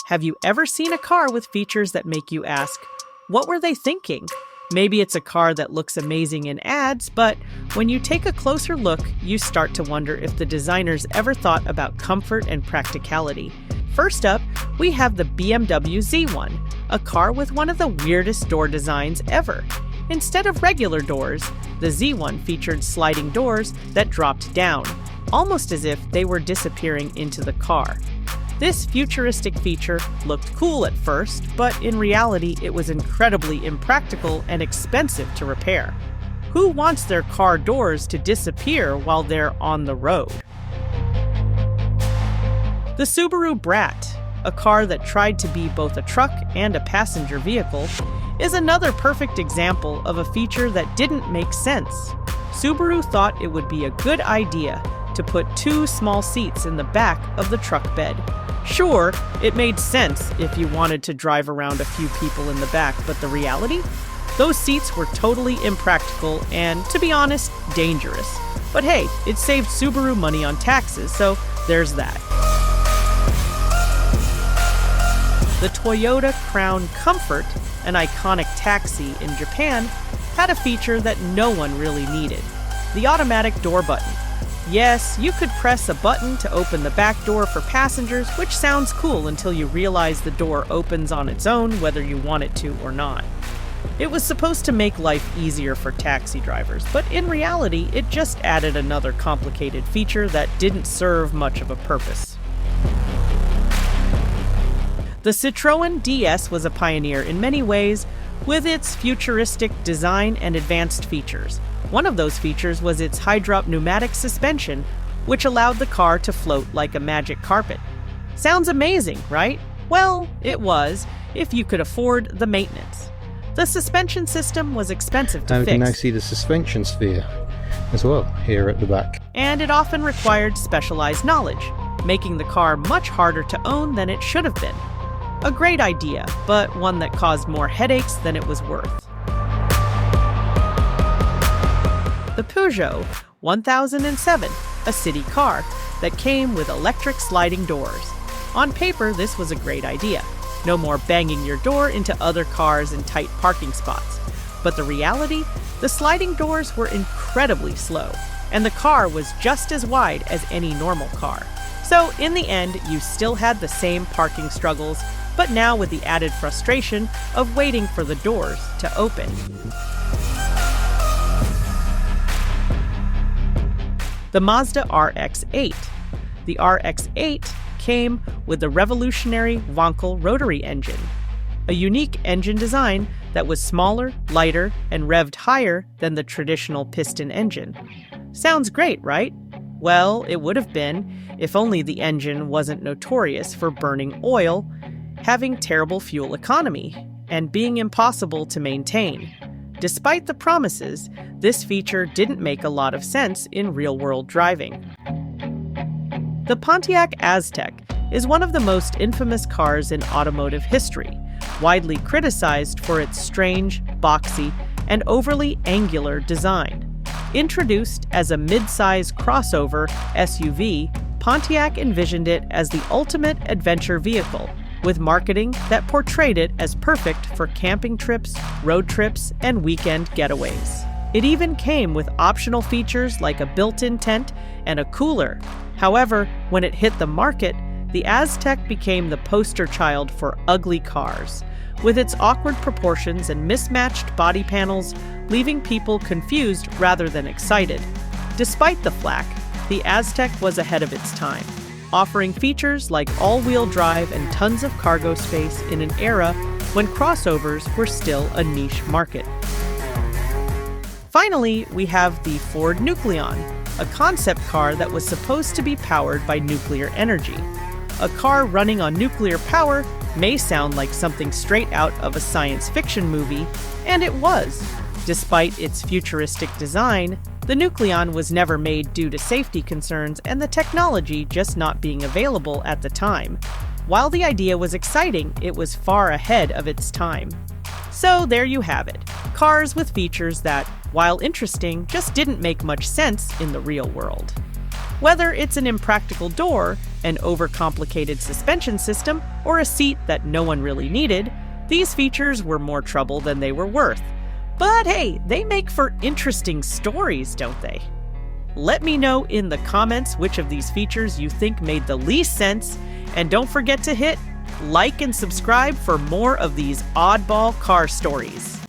Have you ever seen a car with features that make you ask, what were they thinking? Maybe it's a car that looks amazing in ads, but when you take a closer look, you start to wonder if the designers ever thought about comfort and practicality. First up, we have the BMW Z1, a car with one of the weirdest door designs ever. Instead of regular doors, the Z1 featured sliding doors that dropped down, almost as if they were disappearing into the car. This futuristic feature looked cool at first, but in reality it was incredibly impractical and expensive to repair. Who wants their car doors to disappear while they're on the road? The Subaru Brat, a car that tried to be both a truck and a passenger vehicle, is another perfect example of a feature that didn't make sense. Subaru thought it would be a good idea to put 2 small seats in the back of the truck bed. Sure, it made sense if you wanted to drive around a few people in the back, but the reality? Those seats were totally impractical and, to be honest, dangerous. But hey, it saved Subaru money on taxes, so there's that. The Toyota Crown Comfort, an iconic taxi in Japan, had a feature that no one really needed: the automatic door button. Yes, you could press a button to open the back door for passengers, which sounds cool until you realize the door opens on its own whether you want it to or not. It was supposed to make life easier for taxi drivers, but in reality, it just added another complicated feature that didn't serve much of a purpose. The Citroën DS was a pioneer in many ways with its futuristic design and advanced features. One of those features was its high-drop pneumatic suspension, which allowed the car to float like a magic carpet. Sounds amazing, right? Well, it was, if you could afford the maintenance. The suspension system was expensive to fix. And we can now see the suspension sphere as well here at the back. And it often required specialized knowledge, making the car much harder to own than it should have been. A great idea, but one that caused more headaches than it was worth. The Peugeot 1007, a city car that came with electric sliding doors. On paper, this was a great idea. No more banging your door into other cars in tight parking spots. But the reality? The sliding doors were incredibly slow, and the car was just as wide as any normal car. So in the end, you still had the same parking struggles, but now with the added frustration of waiting for the doors to open. The Mazda RX-8. The RX-8 came with the revolutionary Wankel rotary engine, a unique engine design that was smaller, lighter, and revved higher than the traditional piston engine. Sounds great, right? Well, it would have been if only the engine wasn't notorious for burning oil, having terrible fuel economy, and being impossible to maintain. Despite the promises, this feature didn't make a lot of sense in real-world driving. The Pontiac Aztek is one of the most infamous cars in automotive history, widely criticized for its strange, boxy, and overly angular design. Introduced as a mid-size crossover SUV, Pontiac envisioned it as the ultimate adventure vehicle, with marketing that portrayed it as perfect for camping trips, road trips, and weekend getaways. It even came with optional features like a built-in tent and a cooler. However, when it hit the market, the Aztek became the poster child for ugly cars, with its awkward proportions and mismatched body panels leaving people confused rather than excited. Despite the flack, the Aztek was ahead of its time, offering features like all-wheel drive and tons of cargo space in an era when crossovers were still a niche market. Finally, we have the Ford Nucleon, a concept car that was supposed to be powered by nuclear energy. A car running on nuclear power may sound like something straight out of a science fiction movie, and it was. Despite its futuristic design, the Nucleon was never made due to safety concerns and the technology just not being available at the time. While the idea was exciting, it was far ahead of its time. So there you have it, cars with features that, while interesting, just didn't make much sense in the real world. Whether it's an impractical door, an overcomplicated suspension system, or a seat that no one really needed, these features were more trouble than they were worth. But hey, they make for interesting stories, don't they? Let me know in the comments which of these features you think made the least sense, and don't forget to hit like and subscribe for more of these oddball car stories.